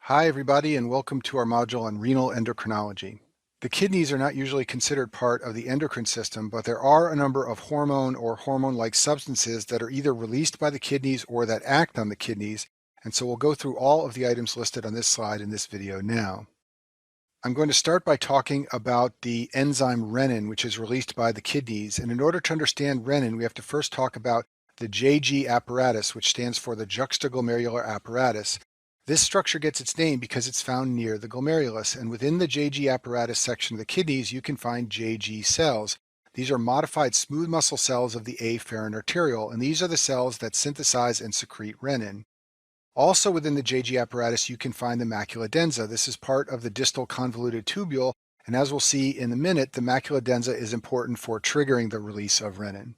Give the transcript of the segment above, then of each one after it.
Hi everybody and welcome to our module on renal endocrinology. The kidneys are not usually considered part of the endocrine system, but there are a number of hormone or hormone-like substances that are either released by the kidneys or that act on the kidneys, and so we'll go through all of the items listed on this slide in this video now. I'm going to start by talking about the enzyme renin, which is released by the kidneys, and in order to understand renin, we have to first talk about the JG apparatus, which stands for the juxtaglomerular apparatus. This structure gets its name because it's found near the glomerulus, and within the JG apparatus section of the kidneys, you can find JG cells. These are modified smooth muscle cells of the afferent arteriole, and these are the cells that synthesize and secrete renin. Also within the JG apparatus, you can find the macula densa. This is part of the distal convoluted tubule, and as we'll see in a minute, the macula densa is important for triggering the release of renin.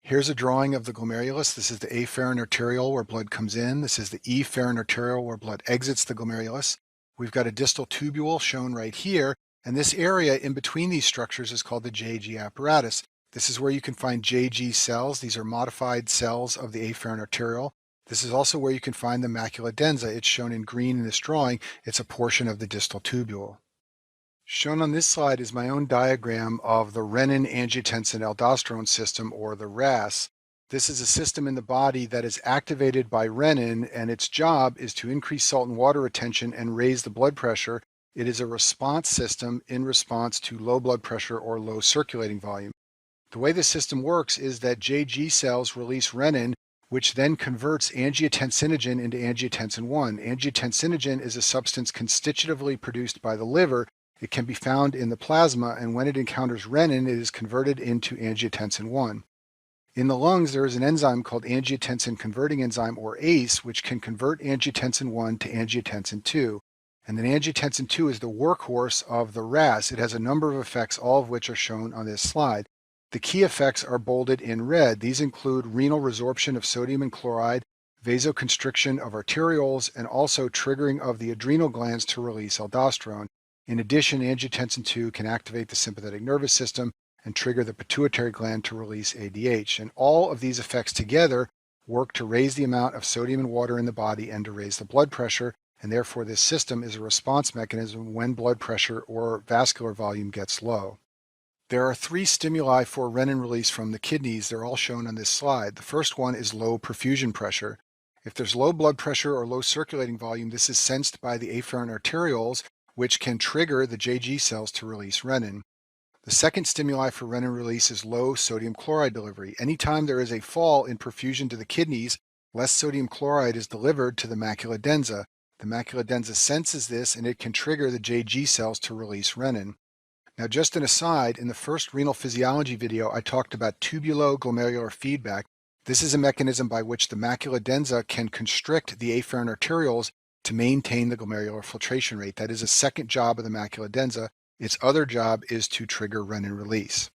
Here's a drawing of the glomerulus. This is the afferent arteriole where blood comes in. This is the efferent arteriole where blood exits the glomerulus. We've got a distal tubule shown right here, and this area in between these structures is called the JG apparatus. This is where you can find JG cells. These are modified cells of the afferent arteriole. This is also where you can find the macula densa. It's shown in green in this drawing. It's a portion of the distal tubule. Shown on this slide is my own diagram of the renin-angiotensin-aldosterone system, or the RAS. This is a system in the body that is activated by renin, and its job is to increase salt and water retention and raise the blood pressure. It is a response system in response to low blood pressure or low circulating volume. The way this system works is that JG cells release renin, which then converts angiotensinogen into angiotensin 1. Angiotensinogen is a substance constitutively produced by the liver. It can be found in the plasma, and when it encounters renin, it is converted into angiotensin 1. In the lungs, there is an enzyme called angiotensin converting enzyme, or ACE, which can convert angiotensin 1 to angiotensin 2. And then angiotensin 2 is the workhorse of the RAS. It has a number of effects, all of which are shown on this slide. The key effects are bolded in red. These include renal resorption of sodium and chloride, vasoconstriction of arterioles, and also triggering of the adrenal glands to release aldosterone. In addition, angiotensin 2 can activate the sympathetic nervous system and trigger the pituitary gland to release ADH. And all of these effects together work to raise the amount of sodium and water in the body and to raise the blood pressure, and therefore this system is a response mechanism when blood pressure or vascular volume gets low. There are three stimuli for renin release from the kidneys. They're all shown on this slide. The first one is low perfusion pressure. If there's low blood pressure or low circulating volume, this is sensed by the afferent arterioles, which can trigger the JG cells to release renin. The second stimuli for renin release is low sodium chloride delivery. Anytime there is a fall in perfusion to the kidneys, less sodium chloride is delivered to the macula densa. The macula densa senses this, and it can trigger the JG cells to release renin. Now, just an aside, in the first renal physiology video, I talked about tubuloglomerular feedback. This is a mechanism by which the macula densa can constrict the afferent arterioles to maintain the glomerular filtration rate. That is a second job of the macula densa. Its other job is to trigger renin release.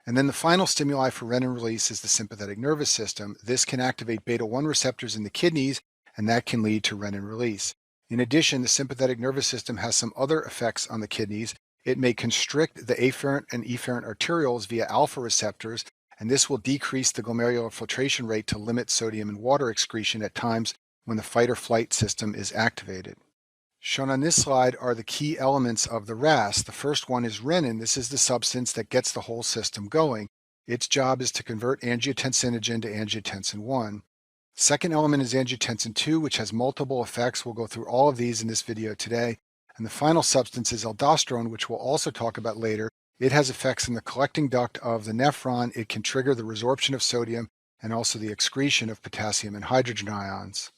And then the final stimuli for renin release is the sympathetic nervous system. This can activate beta-1 receptors in the kidneys, and that can lead to renin release. In addition, the sympathetic nervous system has some other effects on the kidneys. It may constrict the afferent and efferent arterioles via alpha receptors, and this will decrease the glomerular filtration rate to limit sodium and water excretion at times when the fight or flight system is activated. Shown on this slide are the key elements of the RAS. The first one is renin. This is the substance that gets the whole system going. Its job is to convert angiotensinogen to angiotensin 1. Second element is angiotensin 2, which has multiple effects. We'll go through all of these in this video today. And the final substance is aldosterone, which we'll also talk about later. It has effects in the collecting duct of the nephron. It can trigger the resorption of sodium and also the excretion of potassium and hydrogen ions.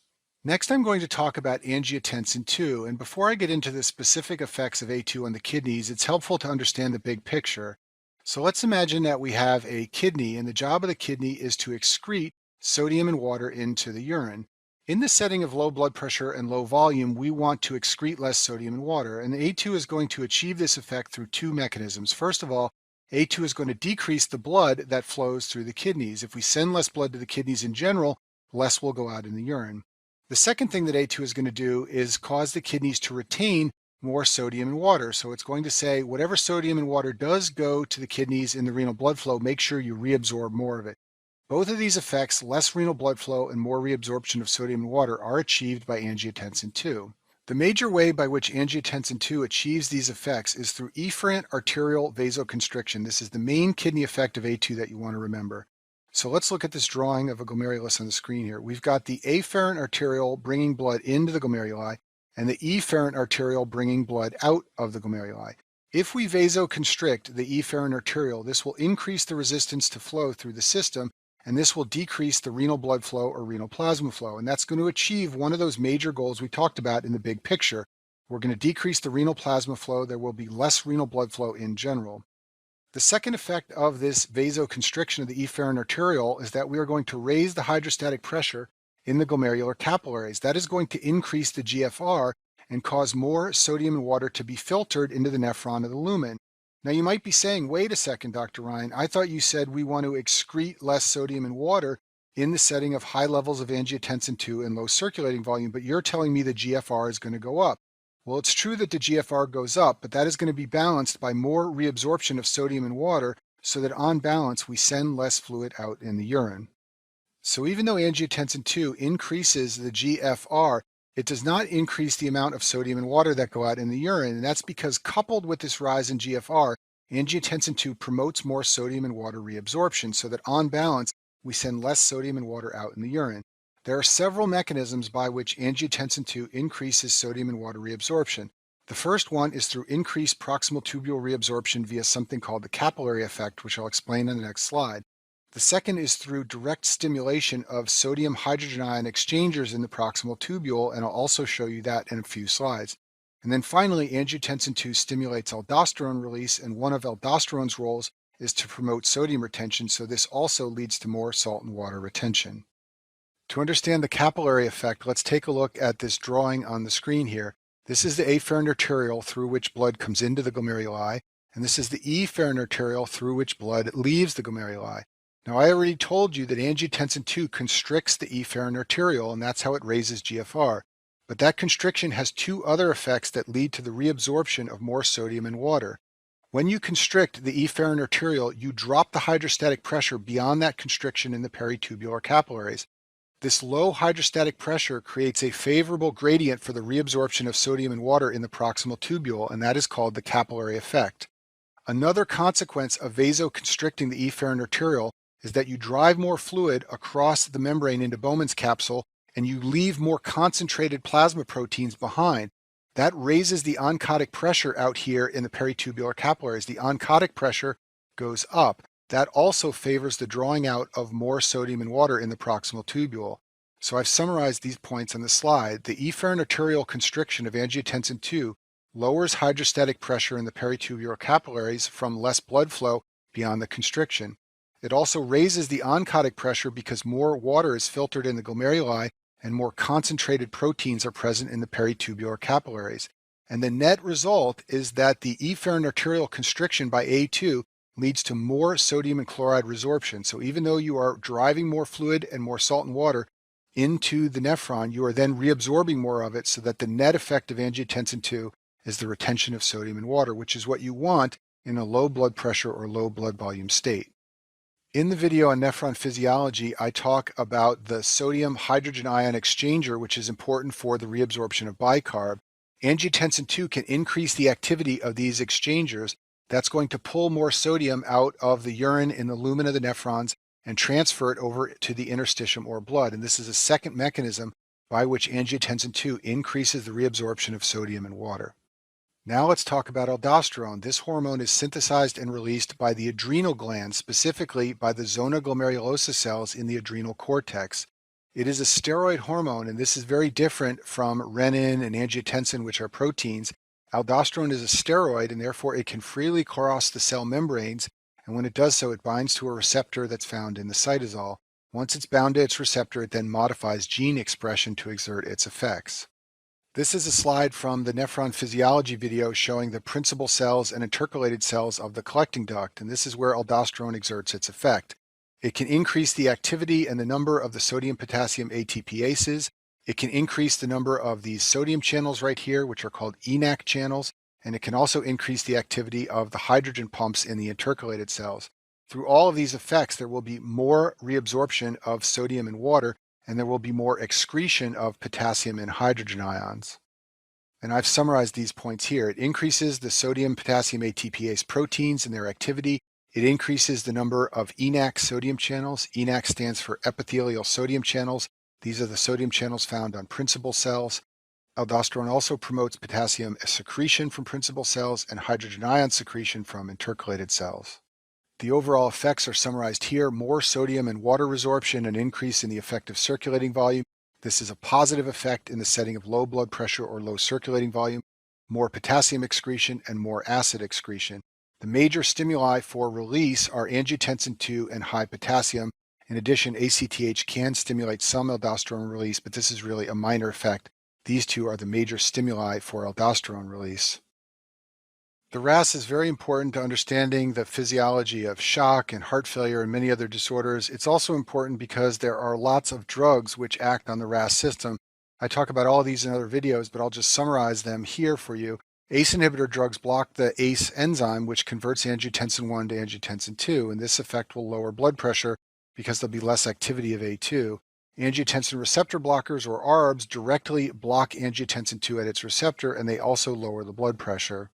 Next, I'm going to talk about angiotensin 2, and before I get into the specific effects of A2 on the kidneys, it's helpful to understand the big picture. So let's imagine that we have a kidney, and the job of the kidney is to excrete sodium and water into the urine. In the setting of low blood pressure and low volume, we want to excrete less sodium and water, and A2 is going to achieve this effect through two mechanisms. First of all, A2 is going to decrease the blood that flows through the kidneys. If we send less blood to the kidneys in general, less will go out in the urine. The second thing that A2 is going to do is cause the kidneys to retain more sodium and water. So it's going to say whatever sodium and water does go to the kidneys in the renal blood flow, make sure you reabsorb more of it. Both of these effects, less renal blood flow and more reabsorption of sodium and water, are achieved by angiotensin 2. The major way by which angiotensin II achieves these effects is through efferent arterial vasoconstriction. This is the main kidney effect of A2 that you want to remember. So let's look at this drawing of a glomerulus on the screen here. We've got the afferent arteriole bringing blood into the glomeruli and the efferent arteriole bringing blood out of the glomeruli. If we vasoconstrict the efferent arteriole, this will increase the resistance to flow through the system, and this will decrease the renal blood flow or renal plasma flow. And that's going to achieve one of those major goals we talked about in the big picture. We're going to decrease the renal plasma flow. There will be less renal blood flow in general. The second effect of this vasoconstriction of the efferent arteriole is that we are going to raise the hydrostatic pressure in the glomerular capillaries. That is going to increase the GFR and cause more sodium and water to be filtered into the nephron of the lumen. Now you might be saying, wait a second, Dr. Ryan, I thought you said we want to excrete less sodium and water in the setting of high levels of angiotensin II and low circulating volume, but you're telling me the GFR is going to go up. Well, it's true that the GFR goes up, but that is going to be balanced by more reabsorption of sodium and water so that on balance we send less fluid out in the urine. So even though angiotensin II increases the GFR, it does not increase the amount of sodium and water that go out in the urine, and that's because coupled with this rise in GFR, angiotensin II promotes more sodium and water reabsorption so that on balance, we send less sodium and water out in the urine. There are several mechanisms by which angiotensin II increases sodium and water reabsorption. The first one is through increased proximal tubule reabsorption via something called the capillary effect, which I'll explain on the next slide. The second is through direct stimulation of sodium hydrogen ion exchangers in the proximal tubule, and I'll also show you that in a few slides. And then finally, angiotensin II stimulates aldosterone release, and one of aldosterone's roles is to promote sodium retention, so this also leads to more salt and water retention. To understand the capillary effect, let's take a look at this drawing on the screen here. This is the afferent arteriole through which blood comes into the glomeruli, and this is the efferent arteriole through which blood leaves the glomeruli. Now, I already told you that angiotensin II constricts the efferent arteriole, and that's how it raises GFR. But that constriction has two other effects that lead to the reabsorption of more sodium and water. When you constrict the efferent arteriole, you drop the hydrostatic pressure beyond that constriction in the peritubular capillaries. This low hydrostatic pressure creates a favorable gradient for the reabsorption of sodium and water in the proximal tubule, and that is called the capillary effect. Another consequence of vasoconstricting the efferent arteriole is that you drive more fluid across the membrane into Bowman's capsule and you leave more concentrated plasma proteins behind. That raises the oncotic pressure out here in the peritubular capillaries. The oncotic pressure goes up. That also favors the drawing out of more sodium and water in the proximal tubule. So I've summarized these points on the slide. The efferent arteriole constriction of angiotensin II lowers hydrostatic pressure in the peritubular capillaries from less blood flow beyond the constriction. It also raises the oncotic pressure because more water is filtered in the glomeruli and more concentrated proteins are present in the peritubular capillaries. And the net result is that the efferent arteriole constriction by A2 leads to more sodium and chloride resorption. So even though you are driving more fluid and more salt and water into the nephron, you are then reabsorbing more of it so that the net effect of angiotensin II is the retention of sodium and water, which is what you want in a low blood pressure or low blood volume state. In the video on nephron physiology, I talk about the sodium hydrogen ion exchanger, which is important for the reabsorption of bicarb. Angiotensin II can increase the activity of these exchangers. That's going to pull more sodium out of the urine in the lumen of the nephrons and transfer it over to the interstitium or blood. And this is a second mechanism by which angiotensin II increases the reabsorption of sodium and water. Now let's talk about aldosterone. This hormone is synthesized and released by the adrenal glands, specifically by the zona glomerulosa cells in the adrenal cortex. It is a steroid hormone, and this is very different from renin and angiotensin, which are proteins. Aldosterone is a steroid, and therefore it can freely cross the cell membranes, and when it does so, it binds to a receptor that's found in the cytosol. Once it's bound to its receptor, it then modifies gene expression to exert its effects. This is a slide from the nephron physiology video showing the principal cells and intercalated cells of the collecting duct, and this is where aldosterone exerts its effect. It can increase the activity and the number of the sodium-potassium ATPases. It can increase the number of these sodium channels right here, which are called ENaC channels, and it can also increase the activity of the hydrogen pumps in the intercalated cells. Through all of these effects, there will be more reabsorption of sodium and water, and there will be more excretion of potassium and hydrogen ions. and I've summarized these points here. It increases the sodium potassium ATPase proteins and their activity. It increases the number of ENaC sodium channels. ENaC stands for epithelial sodium channels. These are the sodium channels found on principal cells. Aldosterone also promotes potassium secretion from principal cells and hydrogen ion secretion from intercalated cells. The overall effects are summarized here: more sodium and water resorption, an increase in the effective circulating volume. This is a positive effect in the setting of low blood pressure or low circulating volume, more potassium excretion, and more acid excretion. The major stimuli for release are angiotensin II and high potassium. In addition, ACTH can stimulate some aldosterone release, but this is really a minor effect. These two are the major stimuli for aldosterone release. The RAS is very important to understanding the physiology of shock and heart failure and many other disorders. It's also important because there are lots of drugs which act on the RAS system. I talk about all of these in other videos, but I'll just summarize them here for you. ACE inhibitor drugs block the ACE enzyme, which converts angiotensin I to angiotensin II, and this effect will lower blood pressure because there'll be less activity of A2. Angiotensin receptor blockers, or ARBs, directly block angiotensin II at its receptor, and they also lower the blood pressure.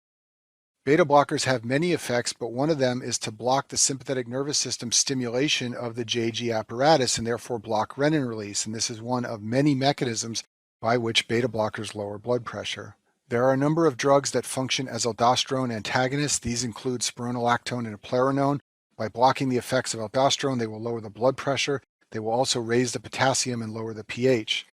Beta blockers have many effects, but one of them is to block the sympathetic nervous system stimulation of the JG apparatus and therefore block renin release, and this is one of many mechanisms by which beta blockers lower blood pressure. There are a number of drugs that function as aldosterone antagonists. These include spironolactone and eplerenone. By blocking the effects of aldosterone, they will lower the blood pressure. They will also raise the potassium and lower the pH.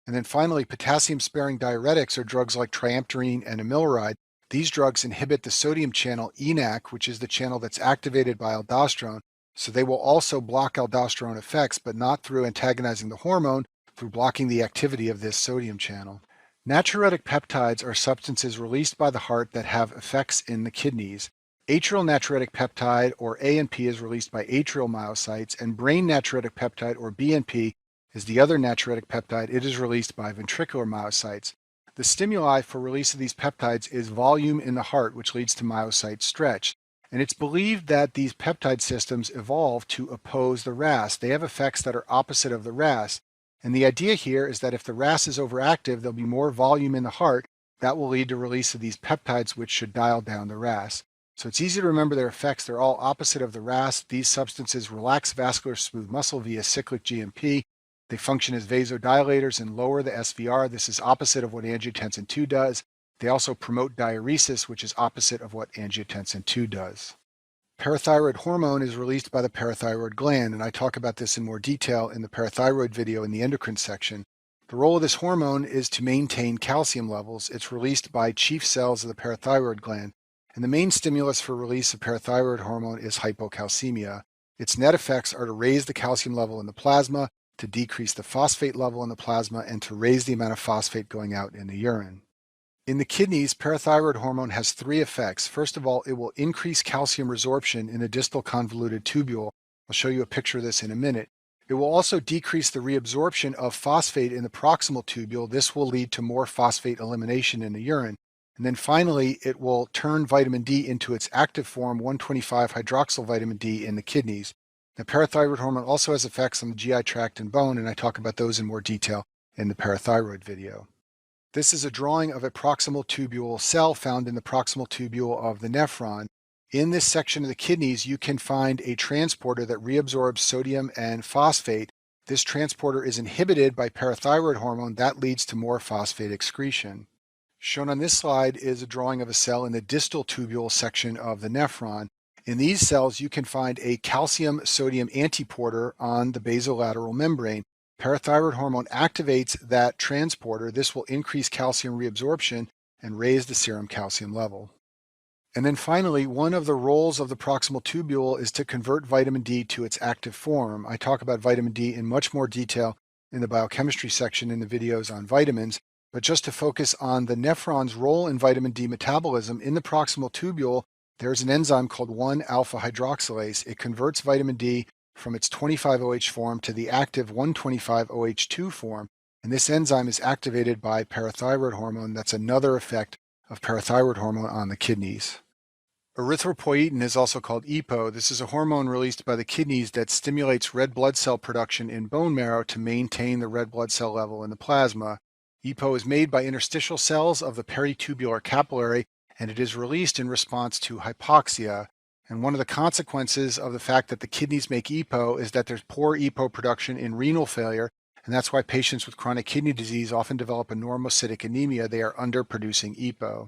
And then finally, potassium-sparing diuretics are drugs like triamterene and amiloride. These drugs inhibit the sodium channel ENaC, which is the channel that's activated by aldosterone, so they will also block aldosterone effects, but not through antagonizing the hormone, through blocking the activity of this sodium channel. Natriuretic peptides are substances released by the heart that have effects in the kidneys. Atrial natriuretic peptide, or ANP, is released by atrial myocytes, and brain natriuretic peptide, or BNP, is the other natriuretic peptide. It is released by ventricular myocytes. The stimuli for release of these peptides is volume in the heart, which leads to myocyte stretch. And it's believed that these peptide systems evolved to oppose the RAS. They have effects that are opposite of the RAS. And the idea here is that if the RAS is overactive, there'll be more volume in the heart. That will lead to release of these peptides, which should dial down the RAS. So it's easy to remember their effects. They're all opposite of the RAS. These substances relax vascular smooth muscle via cyclic GMP. They function as vasodilators and lower the SVR. This is opposite of what angiotensin II does. They also promote diuresis, which is opposite of what angiotensin II does. Parathyroid hormone is released by the parathyroid gland, and I talk about this in more detail in the parathyroid video in the endocrine section. The role of this hormone is to maintain calcium levels. It's released by chief cells of the parathyroid gland, and the main stimulus for release of parathyroid hormone is hypocalcemia. Its net effects are to raise the calcium level in the plasma, to decrease the phosphate level in the plasma, and to raise the amount of phosphate going out in the urine. In the kidneys, parathyroid hormone has three effects. First of all, it will increase calcium resorption in a distal convoluted tubule. I'll show you a picture of this in a minute. It will also decrease the reabsorption of phosphate in the proximal tubule. This will lead to more phosphate elimination in the urine. And then finally, it will turn vitamin D into its active form, 1,25-hydroxyl vitamin D, in the kidneys. Now, parathyroid hormone also has effects on the GI tract and bone, and I talk about those in more detail in the parathyroid video. This is a drawing of a proximal tubule cell found in the proximal tubule of the nephron. In this section of the kidneys, you can find a transporter that reabsorbs sodium and phosphate. This transporter is inhibited by parathyroid hormone. That leads to more phosphate excretion. Shown on this slide is a drawing of a cell in the distal tubule section of the nephron. In these cells, you can find a calcium-sodium antiporter on the basolateral membrane. Parathyroid hormone activates that transporter. This will increase calcium reabsorption and raise the serum calcium level. And then finally, one of the roles of the proximal tubule is to convert vitamin D to its active form. I talk about vitamin D in much more detail in the biochemistry section in the videos on vitamins, but just to focus on the nephron's role in vitamin D metabolism, in the proximal tubule, there's an enzyme called 1-alpha hydroxylase. It converts vitamin D from its 25-OH form to the active 125-OH2 form, and this enzyme is activated by parathyroid hormone. That's another effect of parathyroid hormone on the kidneys. Erythropoietin is also called EPO. This is a hormone released by the kidneys that stimulates red blood cell production in bone marrow to maintain the red blood cell level in the plasma. EPO is made by interstitial cells of the peritubular capillary, and it is released in response to hypoxia. And one of the consequences of the fact that the kidneys make EPO is that there's poor EPO production in renal failure, and that's why patients with chronic kidney disease often develop a normocytic anemia. They are underproducing EPO.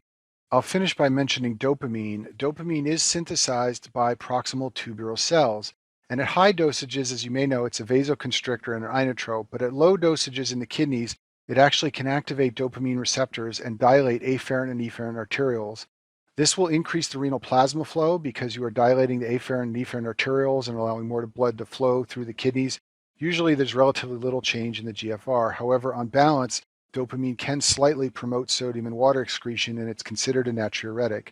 I'll finish by mentioning dopamine. Dopamine is synthesized by proximal tubular cells, and at high dosages, as you may know, it's a vasoconstrictor and an inotrope, but at low dosages in the kidneys, it actually can activate dopamine receptors and dilate afferent and efferent arterioles. This will increase the renal plasma flow because you are dilating the afferent and efferent arterioles and allowing more blood to flow through the kidneys. Usually there's relatively little change in the GFR. However, on balance, dopamine can slightly promote sodium and water excretion, and it's considered a natriuretic.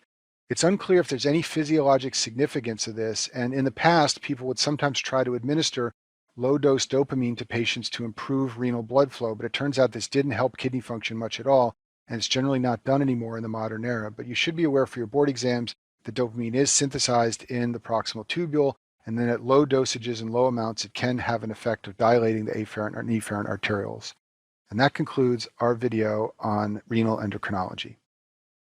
It's unclear if there's any physiologic significance of this, and in the past, people would sometimes try to administer low-dose dopamine to patients to improve renal blood flow, but it turns out this didn't help kidney function much at all, and it's generally not done anymore in the modern era. But you should be aware for your board exams that dopamine is synthesized in the proximal tubule, and then at low dosages and low amounts, it can have an effect of dilating the afferent and efferent arterioles. And that concludes our video on renal endocrinology.